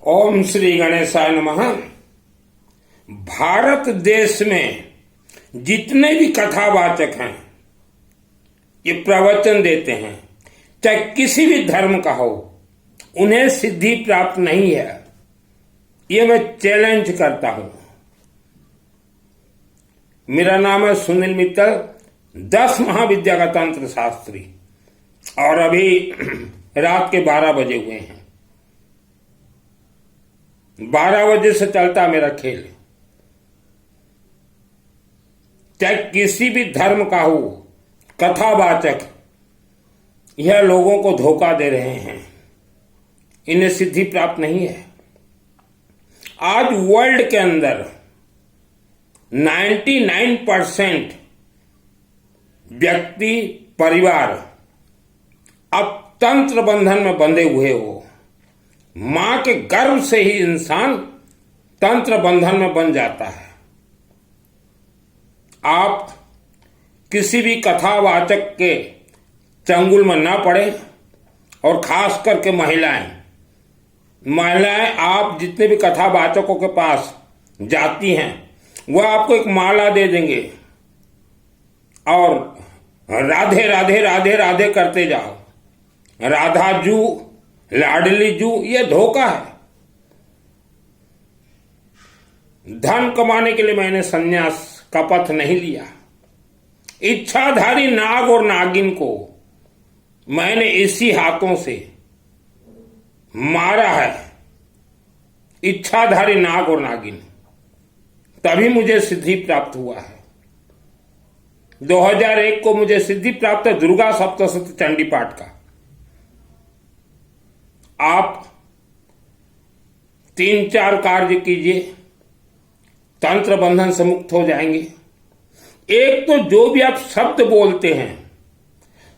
ओम श्री गणेशाय नमः। भारत देश में जितने भी कथावाचक हैं, ये प्रवचन देते हैं, चाहे किसी भी धर्म का हो, उन्हें सिद्धि प्राप्त नहीं है। ये मैं चैलेंज करता हूं। मेरा नाम है सुनील मित्तल, 10 महाविद्या का तंत्र शास्त्री, और अभी रात के 12 बजे हुए हैं। 12 बजे से चलता मेरा खेल। चाहे किसी भी धर्म का हो, कथावाचक यह लोगों को धोखा दे रहे हैं, इन्हें सिद्धि प्राप्त नहीं है। आज वर्ल्ड के अंदर 99% व्यक्ति परिवार अब तंत्र बंधन में बंधे हुए हो। मां के गर्भ से ही इंसान तंत्र बंधन में बन जाता है। आप किसी भी कथावाचक के चंगुल में ना पड़े, और खास करके महिलाएं, आप जितने भी कथावाचकों के पास जाती हैं, वह आपको एक माला दे देंगे और राधे राधे राधे राधे करते जाओ। राधा जू, लाडली जू, यह धोखा है। धन कमाने के लिए मैंने संन्यास का पथ नहीं लिया। इच्छाधारी नाग और नागिन को मैंने इसी हाथों से मारा है। इच्छाधारी नाग और नागिन, तभी मुझे सिद्धि प्राप्त हुआ है। 2001 को मुझे सिद्धि प्राप्त है दुर्गा सप्तशती चंडी पाठ का। आप 3-4 कार्य कीजिए, तंत्र बंधन से मुक्त हो जाएंगे। एक तो जो भी आप शब्द बोलते हैं,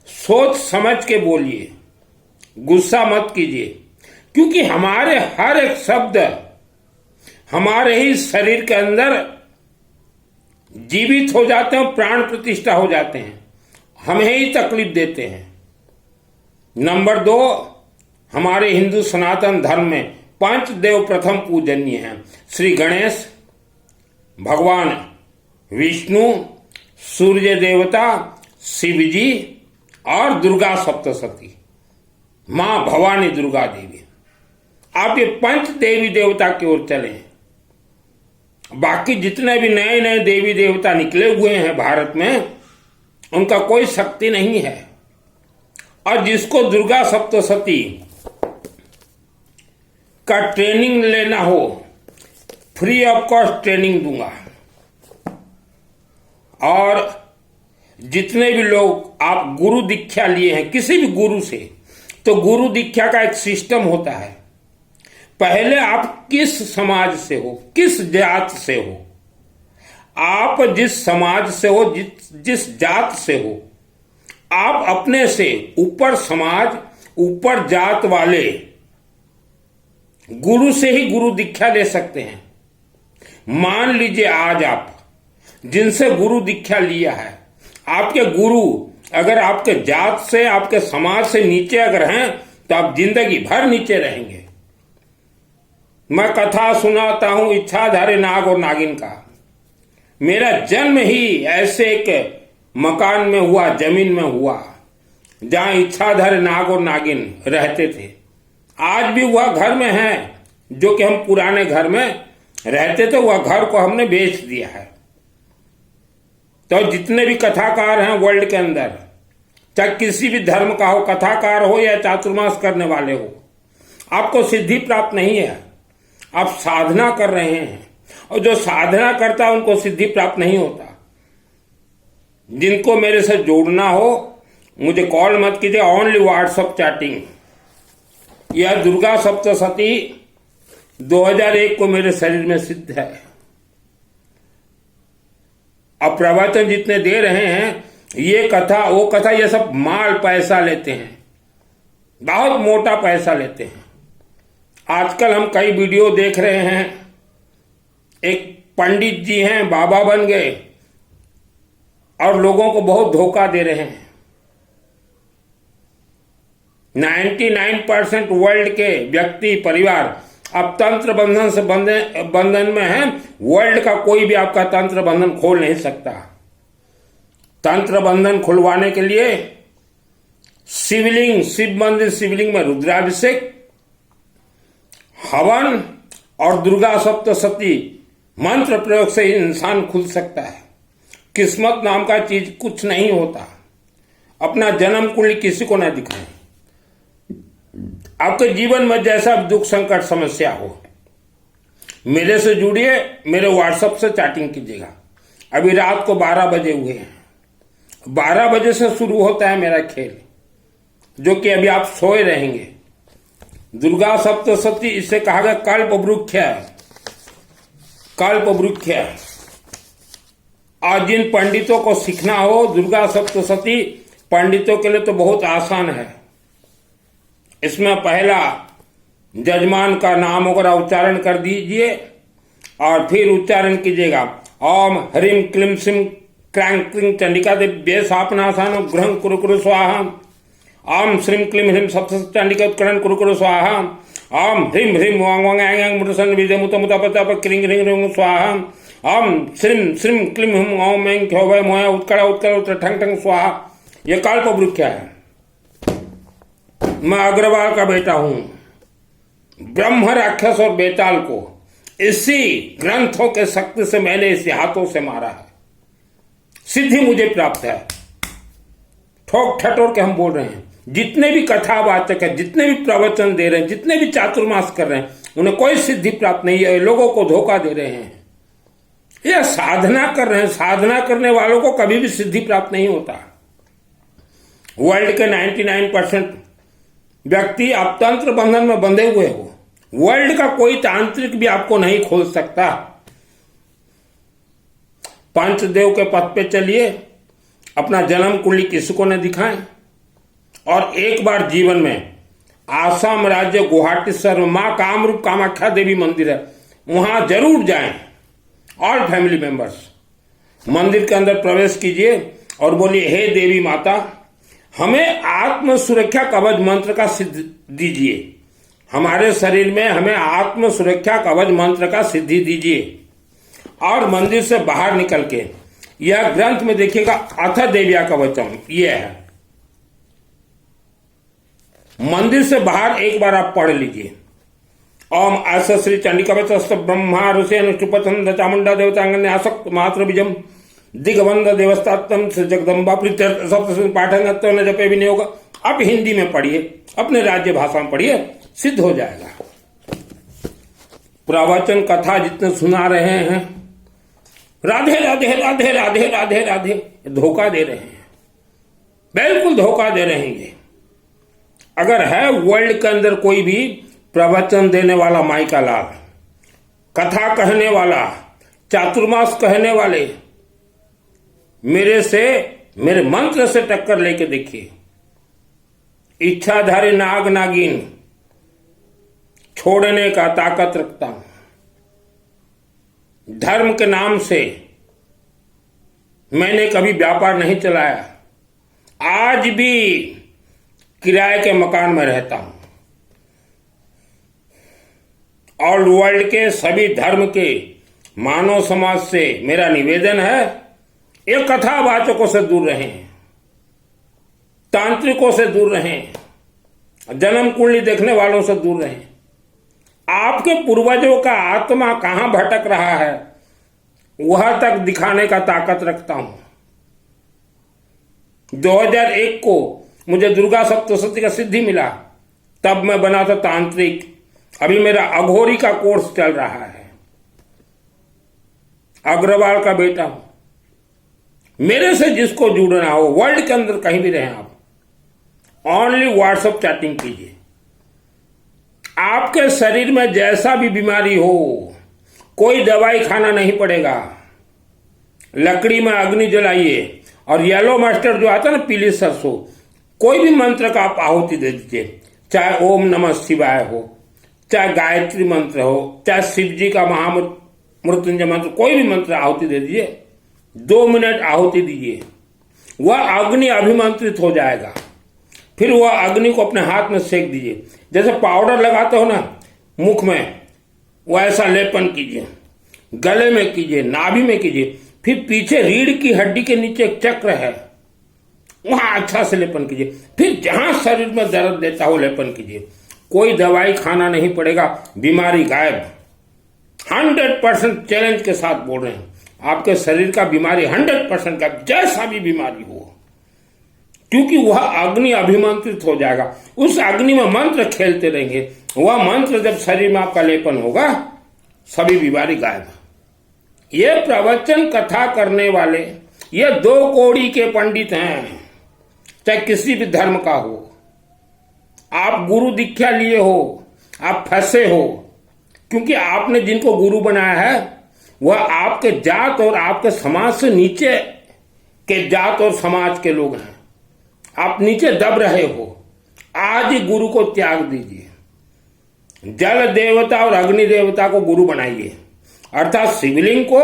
सोच समझ के बोलिए, गुस्सा मत कीजिए, क्योंकि हमारे हर एक शब्द हमारे ही शरीर के अंदर जीवित हो जाते हैं, प्राण प्रतिष्ठा हो जाते हैं, हमें ही तकलीफ देते हैं। नंबर 2, हमारे हिंदू सनातन धर्म में 5 देव प्रथम पूजनीय हैं। श्री गणेश भगवान, विष्णु, सूर्य देवता, शिव जी और दुर्गा सप्तशती, मां भवानी दुर्गा देवी। आप ये 5 देवी देवता की ओर चलें। बाकी जितने भी नए नए देवी देवता निकले हुए हैं भारत में, उनका कोई शक्ति नहीं है। और जिसको दुर्गा सप्तशती का ट्रेनिंग लेना हो, फ्री ऑफ कॉस्ट ट्रेनिंग दूंगा। और जितने भी लोग आप गुरु दीक्षा लिए हैं किसी भी गुरु से, तो गुरु दीक्षा का एक सिस्टम होता है। पहले आप किस समाज से हो, किस जात से हो, आप जिस समाज से हो, जिस जात से हो, आप अपने से ऊपर समाज, ऊपर जात वाले गुरु से ही गुरु दीक्षा ले सकते हैं। मान लीजिए आज आप जिनसे गुरु दीक्षा लिया है, आपके गुरु अगर आपके जात से, आपके समाज से नीचे अगर हैं, तो आप जिंदगी भर नीचे रहेंगे। मैं कथा सुनाता हूं इच्छाधारी नाग और नागिन का। मेरा जन्म ही ऐसे एक मकान में हुआ, जमीन में हुआ, जहां इच्छाधारी नाग और नागिन रहते थे। आज भी वह घर में है जो कि हम पुराने घर में रहते थे, वह घर को हमने बेच दिया है। तो जितने भी कथाकार हैं वर्ल्ड के अंदर, चाहे किसी भी धर्म का हो, कथाकार हो या चातुर्मास करने वाले हो, आपको सिद्धि प्राप्त नहीं है। आप साधना कर रहे हैं, और जो साधना करता है उनको सिद्धि प्राप्त नहीं होता। जिनको मेरे से जोड़ना हो, मुझे कॉल मत कीजिए, ओनली व्हाट्सएप चैटिंग। यह दुर्गा सप्तशती 2001 को मेरे शरीर में सिद्ध है। अब प्रवचन जितने दे रहे हैं, ये कथा वो कथा, ये सब माल पैसा लेते हैं, बहुत मोटा पैसा लेते हैं। आजकल हम कई वीडियो देख रहे हैं, एक पंडित जी हैं, बाबा बन गए और लोगों को बहुत धोखा दे रहे हैं। 99% वर्ल्ड के व्यक्ति परिवार आप तंत्र बंधन से बंधन में हैं। वर्ल्ड का कोई भी आपका तंत्र बंधन खोल नहीं सकता। तंत्र बंधन खुलवाने के लिए शिवलिंग, शिव मंदिर शिवलिंग में रुद्राभिषेक, हवन और दुर्गा सप्तशती मंत्र प्रयोग से इंसान खुल सकता है। किस्मत नाम का चीज कुछ नहीं होता। अपना जन्म कुंडली किसी को न दिखाएं। आपके जीवन में जैसा दुख संकट समस्या हो, मेरे से जुड़िए, मेरे व्हाट्सएप से चैटिंग कीजिएगा। अभी रात को 12 बजे हुए हैं। 12 बजे से शुरू होता है मेरा खेल, जो कि अभी आप सोए रहेंगे। दुर्गा सप्तशती, इसे कहा गया कल्पवृक्ष। कल्पवृक्ष। आज जिन पंडितों को सीखना हो दुर्गा सप्तशती, पंडितों के लिए तो बहुत आसान है। इसमें पहला जजमान का नाम वगैरह उच्चारण कर दीजिए और फिर उच्चारण कीजिएगा ओम ह्रीम क्लीम सिम क्रांग क्लिंग चंडिका देव्ये सापनासानो ग्रहण कुरु कुरु स्वाहा। ओम श्रीम क्लीम ह्रीम सप्त चंडिका उत्करण कुरु कुरु स्वाहा। ओम ह्रीम ह्रीम वांग वांग ऐंग ऐंग मुटसन विजय मुत मुता पता प क्रिंग रिंग रिंग स्वाहा। ओम श्रीम श्रीम क्लीम हुम ओम ऐंग ख्यो वै मोया उत्कड़ा उत्कड़ उत्तर ठंग ठंग स्वाहा। यह कल्पवृक्ष है। मैं अग्रवाल का बेटा हूं। ब्रह्म राक्षस और बेताल को इसी ग्रंथों के शक्ति से मैंने इसी हाथों से मारा है। सिद्धि मुझे प्राप्त है। ठोक ठटोर के हम बोल रहे हैं। जितने भी कथावाचक है, जितने भी प्रवचन दे रहे हैं, जितने भी चातुर्मास कर रहे हैं, उन्हें कोई सिद्धि प्राप्त नहीं है। लोगों को धोखा दे रहे हैं। ये साधना कर रहे हैं। साधना करने वालों को कभी भी सिद्धि प्राप्त नहीं होता। वर्ल्ड के 99% व्यक्ति आप तंत्र बंधन में बंधे हुए हो। वर्ल्ड का कोई तांत्रिक भी आपको नहीं खोल सकता। पंचदेव के पथ पे चलिए, अपना जन्म कुंडली किसी को न दिखाएं और एक बार जीवन में आसाम राज्य गुवाहाटी शहर में मां कामरूप कामाख्या देवी मंदिर है, वहां जरूर जाएं। ऑल फैमिली मेंबर्स मंदिर के अंदर प्रवेश कीजिए और बोलिए हे देवी माता, हमें आत्म सुरक्षा कवच मंत्र का सिद्धि दीजिए। हमारे शरीर में हमें आत्म सुरक्षा कवच मंत्र का सिद्धि दीजिए। और मंदिर से बाहर निकल के यह ग्रंथ में देखिएगा, अथ देव्या कवचम, यह है। मंदिर से बाहर एक बार आप पढ़ लीजिए। ओम ऐसा श्री चंडिकवच ब्रह्मा ऋषि अनुष्टुपचंद चामुंडा देवतांगन्य आसक्त मात्र बीजम दिग्बंध देवस्थात्म से जगदम्बा प्रीत्यर्थ सप्त पाठन न जपे विनियोग। अब हिंदी में पढ़िए, अपने राज्य भाषा में पढ़िए, सिद्ध हो जाएगा। प्रवचन कथा जितने सुना रहे हैं, राधे राधे राधे राधे राधे राधे, धोखा दे रहे हैं। बिल्कुल धोखा दे रहे हैं। अगर है वर्ल्ड के अंदर कोई भी प्रवचन देने वाला, माइका लाल, कथा कहने वाला, चातुर्मास कहने वाले, मेरे मंत्र से टक्कर लेके देखिए। इच्छाधारी नाग नागिन छोड़ने का ताकत रखता हूं। धर्म के नाम से मैंने कभी व्यापार नहीं चलाया। आज भी किराए के मकान में रहता हूं। ऑल वर्ल्ड के सभी धर्म के मानव समाज से मेरा निवेदन है, ये कथावाचकों से दूर रहें, तांत्रिकों से दूर रहें, जन्म कुंडली देखने वालों से दूर रहें। आपके पूर्वजों का आत्मा कहां भटक रहा है, वहां तक दिखाने का ताकत रखता हूं। 2001 को मुझे दुर्गा सप्तशती का सिद्धि मिला, तब मैं बना था तांत्रिक। अभी मेरा अघोरी का कोर्स चल रहा है। अग्रवाल का बेटा हूं। मेरे से जिसको जुड़ना हो, वर्ल्ड के अंदर कहीं भी रहें आप, ओनली व्हाट्सएप चैटिंग कीजिए। आपके शरीर में जैसा भी बीमारी हो, कोई दवाई खाना नहीं पड़ेगा। लकड़ी में अग्नि जलाइए और येलो मस्टर्ड जो आता है ना, पीली सरसों, कोई भी मंत्र का आप आहुति दे दीजिए। चाहे ओम नमः शिवाय हो, चाहे गायत्री मंत्र हो, चाहे शिव जी का महामृत्युंजय मंत्र, कोई भी मंत्र आहुति दे दीजिए। 2 मिनट आहुति दीजिए, वह अग्नि अभिमंत्रित हो जाएगा। फिर वह अग्नि को अपने हाथ में सेक दीजिए। जैसे पाउडर लगाते हो ना, मुख में वैसा लेपन कीजिए, गले में कीजिए, नाभि में कीजिए, फिर पीछे रीढ़ की हड्डी के नीचे एक चक्र है, वहां अच्छा से लेपन कीजिए, फिर जहां शरीर में दर्द देता हो लेपन कीजिए। कोई दवाई खाना नहीं पड़ेगा, बीमारी गायब। 100% चैलेंज के साथ बोल रहे हैं, आपके शरीर का बीमारी 100% का, जैसा भी बीमारी हो, क्योंकि वह अग्नि अभिमंत्रित हो जाएगा। उस अग्नि में मंत्र खेलते रहेंगे, वह मंत्र जब शरीर में आपका लेपन होगा, सभी बीमारी गायब। ये प्रवचन कथा करने वाले ये 2 कौड़ी के पंडित हैं, चाहे किसी भी धर्म का हो। आप गुरु दीक्षा लिए हो, आप फंसे हो, क्योंकि आपने जिनको गुरु बनाया है वह आपके जात और आपके समाज से नीचे के जात और समाज के लोग हैं। आप नीचे दब रहे हो, आज ही गुरु को त्याग दीजिए। जल देवता और अग्नि देवता को गुरु बनाइए, अर्थात शिवलिंग को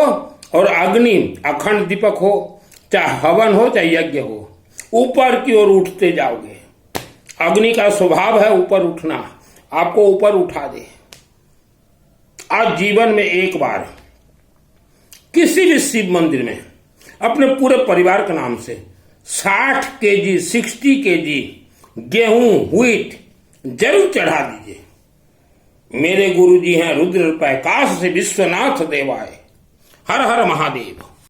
और अग्नि, अखंड दीपक हो, चाहे हवन हो चाहे यज्ञ हो, ऊपर की ओर उठते जाओगे। अग्नि का स्वभाव है ऊपर उठना, आपको ऊपर उठा दे। आज जीवन में एक बार किसी भी शिव मंदिर में अपने पूरे परिवार के नाम से 60 केजी 60 केजी गेहूं, व्हीट जरूर चढ़ा दीजिए। मेरे गुरु जी हैं रुद्र प्रकाश से विश्वनाथ देवाय। हर हर महादेव।